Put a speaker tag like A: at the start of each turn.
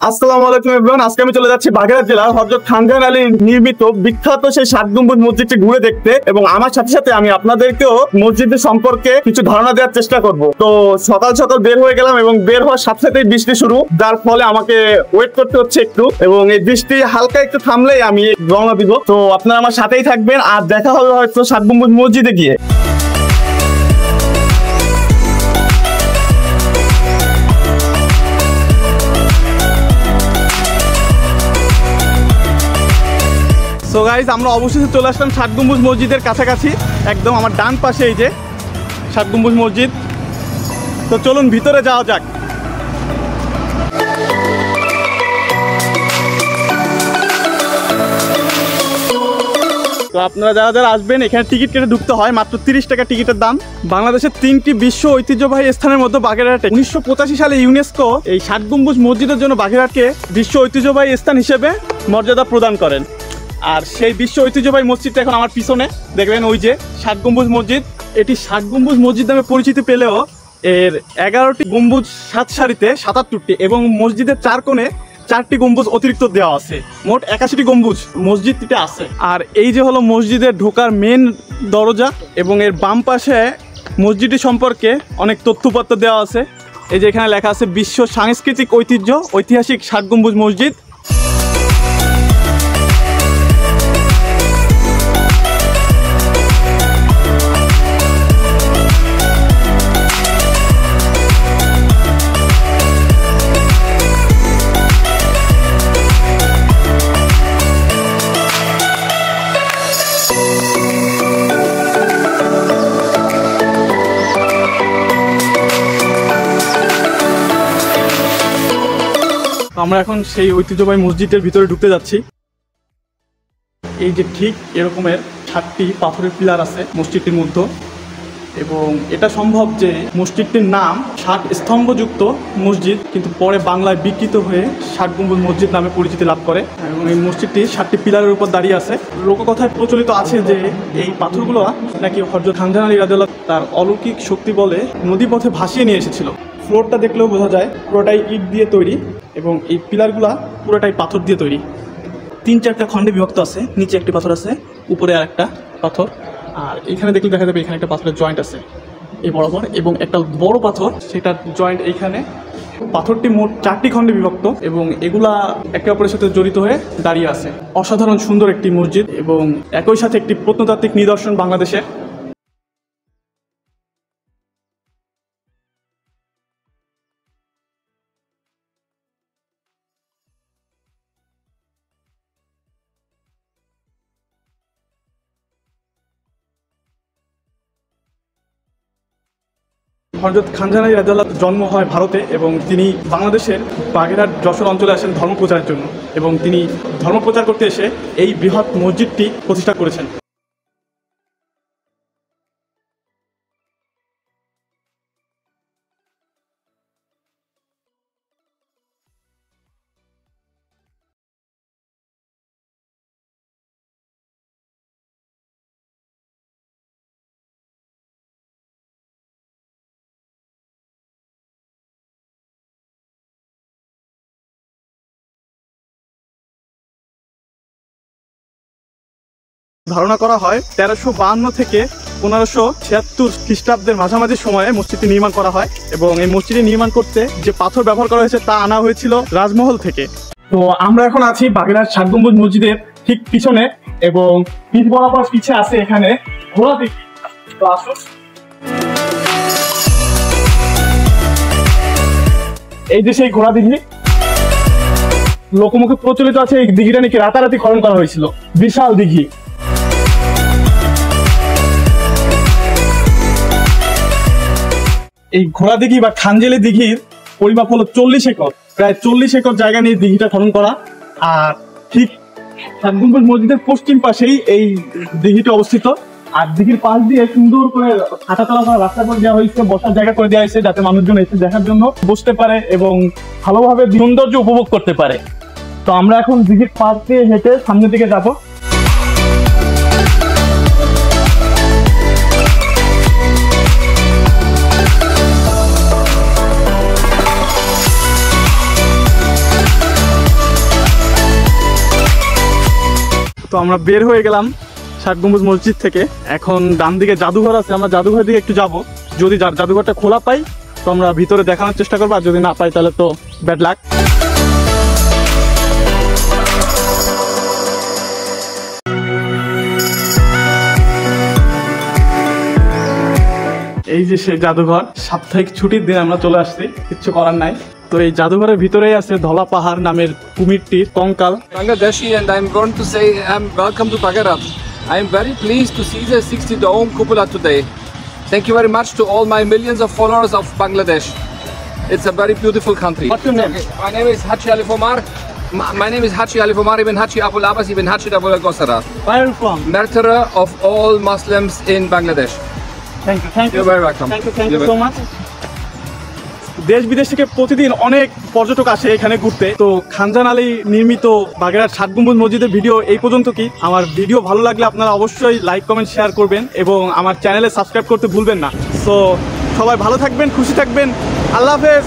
A: আসসালামু আলাইকুম এভরিওয়ান। আজকে আমি চলে যাচ্ছি বাগেরহাট জেলার হযরত খানজাহান আলী নির্মিত বিখ্যাত সেই 7 গম্বুজ মসজিদটি ঘুরে দেখতে, এবং আমার সাথে সাথে আমি আপনাদেরকেও মসজিদের সম্পর্কে কিছু ধারণা দেওয়ার চেষ্টা করব। তো সকাল সকাল বের হয়ে গেলাম এবং বের হওয়ার সাথে সাথেই বৃষ্টি শুরু, যার ফলে আমাকে ওয়েট করতে হচ্ছে একটু, এবং এই বৃষ্টি হালকা একটু থামলেই আমি রওনা দিব। তো আপনারা আমার সাথেই থাকবেন, আর দেখা হবে হয়তো 7 গম্বুজ মসজিদে গিয়ে। তো গাইজ, আমরা অবশেষে চলে আসলাম 7 গম্বুজ মসজিদের কাছাকাছি। একদম আমার ডান পাশে এই যে 7 গম্বুজ মসজিদ। তো চলুন ভিতরে যাওয়া যাক। তো আপনারা যারা যারা আসবেন, এখানে টিকিট কেটে ঢুকতে হয়, মাত্র 30 টাকা টিকিটের দাম। বাংলাদেশের 3টি বিশ্ব ঐতিহ্যবাহী স্থানের মধ্যে বাগেরহাটে 1985 সালে ইউনেস্কো এই 7 গম্বুজ মসজিদের জন্য বাগেরহাটকে বিশ্ব ঐতিহ্যবাহী স্থান হিসেবে মর্যাদা প্রদান করেন। আর সেই বিশ্ব ঐতিহ্যবাহী মসজিদটা এখন আমার পিছনে দেখবেন, ওই যে 7 গম্বুজ মসজিদ। এটি 7 গম্বুজ মসজিদ নামে পরিচিতি পেলেও এর 11টি গম্বুজ 7 সারিতে 77টি, এবং মসজিদের 4 কোণে 4টি গম্বুজ অতিরিক্ত দেওয়া আছে। মোট 81টি গম্বুজ মসজিদটিতে আছে। আর এই যে হলো মসজিদের ঢোকার মেন দরজা, এবং এর বাম পাশে মসজিদটি সম্পর্কে অনেক তথ্যপত্র দেওয়া আছে। এই যে এখানে লেখা আছে বিশ্ব সাংস্কৃতিক ঐতিহ্য ঐতিহাসিক 7 গম্বুজ মসজিদ। আমরা এখন সেই ঐতিহ্যবাহী মসজিদের ভিতরে ঢুকতে যাচ্ছি। এই যে ঠিক এরকমের 7টি পাথরের পিলার আছে মসজিদটির মধ্যে, এবং এটা সম্ভব যে মসজিদটির নাম 7 স্তম্ভযুক্ত মসজিদ, কিন্তু পরে বাংলায় বিকৃত হয়ে 7 গম্বুজ মসজিদ নামে পরিচিতি লাভ করে। এবং এই মসজিদটি 7টি পিলারের উপর দাঁড়িয়ে আছে। লোককথায় প্রচলিত আছে যে এই পাথরগুলো নাকি হযরত খানজাহান আলী রাদিয়াল্লাহু তার অলৌকিক শক্তি বলে নদীপথে ভাসিয়ে নিয়ে এসেছিল। ফ্লোরটা দেখলেও বোঝা যায় পুরোটাই ইট দিয়ে তৈরি, এবং এই পিলারগুলা পুরোটাই পাথর দিয়ে তৈরি। 3-4টা খণ্ডে বিভক্ত আছে, নিচে একটি পাথর আছে, উপরে আর একটা পাথর। আর এখানে দেখলে দেখা যাবে এখানে একটা পাথরের জয়েন্ট আছে এই বরাবর, এবং একটা বড় পাথর, সেটার জয়েন্ট এইখানে। পাথরটি মোট 4টি খণ্ডে বিভক্ত, এবং এগুলা একে অপরের সাথে জড়িত হয়ে দাঁড়িয়ে আছে। অসাধারণ সুন্দর একটি মসজিদ, এবং একই সাথে একটি প্রত্নতাত্ত্বিক নিদর্শন বাংলাদেশের। হযরত খানজাহান আলী রাদিয়াল্লাহু জন্ম হয় ভারতে, এবং তিনি বাংলাদেশের বাগেরহাট যশোর অঞ্চলে আসেন ধর্মপ্রচারের জন্য, এবং তিনি ধর্মপ্রচার করতে এসে এই বৃহৎ মসজিদটি প্রতিষ্ঠা করেছেন। ধারণা করা হয় 1352 থেকে 1576 খ্রিস্টাব্দের মাঝামাঝি সময়ে মসজিদটি নির্মাণ করা হয়, এবং এই মসজিদটি নির্মাণ করতে যে পাথর ব্যবহার করা হয়েছে তা আনা হয়েছিল রাজমহল থেকে। তো আমরা এখন আছি বাগেরহাট 7 গম্বুজ মসজিদের ঠিক পিছনে, এবং পিছ বরাবর পিছে আছে এখানে ঘোড়া দিঘি। তো আসুন, এই যে সেই ঘোড়া দিঘি। লোকমুখে প্রচলিত আছে এই দিঘিটা নাকি রাতারাতি খনন করা হয়েছিল। বিশাল দিঘি। এই ঘোড়া দিঘি বা খানজেলি দিঘির পরিমাপ হলো 40 একর, প্রায় 40 একর জায়গা নিয়ে দিঘিটা খনন করা। আর ঠিক 7 গম্বুজ মসজিদের পশ্চিম পাশেই এই দিঘিটা অবস্থিত। আর দিঘির পাশ দিয়ে সুন্দর করে হাঁটা চলা করা রাস্তা করে দেওয়া হয়েছে, বসার জায়গা করে দেওয়া হয়েছে, যাতে মানুষজন এসে দেখার জন্য বসতে পারে এবং ভালোভাবে সৌন্দর্য উপভোগ করতে পারে। তো আমরা এখন দিঘির পাশ দিয়ে হেঁটে সামনের দিকে যাবো। তো আমরা বের হয়ে গেলাম ষাট গম্বুজ মসজিদ থেকে। এখন ডান দিকে জাদুঘর আছে, আমরা জাদুঘরের দিকে একটু যাব। যদি জাদুঘরটা খোলা পাই তো আমরা ভিতরে দেখানোর চেষ্টা করবো, আর যদি না পাই তাহলে তো ব্যাড লাক। এই যে সেই জাদুঘর, সাপ্তাহিক ছুটির দিন আমরা চলে আসছি, কিচ্ছু করার নাই। তো এই জাদুঘরের ভিতরেই আছে ধলা পাহাড় নামের কুমিরটির কঙ্কাল।
B: Bangladeshi, and I'm going to say welcome to Bagarat. I am very pleased to see the 60 Dome Cupola today. Thank you very much to all my millions of followers of Bangladesh. It's a very beautiful country.
A: What's your name?
B: My name is Haji Ali Fomar. My name is Haji Ali Fomar ibn Haji Abul Abbas ibn Haji Abul Gosara.
A: Where are you from?
B: Martyr of all Muslims in Bangladesh.
A: Thank you.
B: You're very welcome.
A: Thank you so much. দেশ বিদেশ থেকে প্রতিদিন অনেক পর্যটক আসে এখানে ঘুরতে। তো খানজান আলী নির্মিত বাগেরহাট ষাট গম্বুজ মসজিদের ভিডিও এই পর্যন্ত। কি আমার ভিডিও ভালো লাগলে আপনারা অবশ্যই লাইক কমেন্ট শেয়ার করবেন এবং আমার চ্যানেলে সাবস্ক্রাইব করতে ভুলবেন না। সো সবাই ভালো থাকবেন, খুশি থাকবেন, আল্লাহ হাফেজ।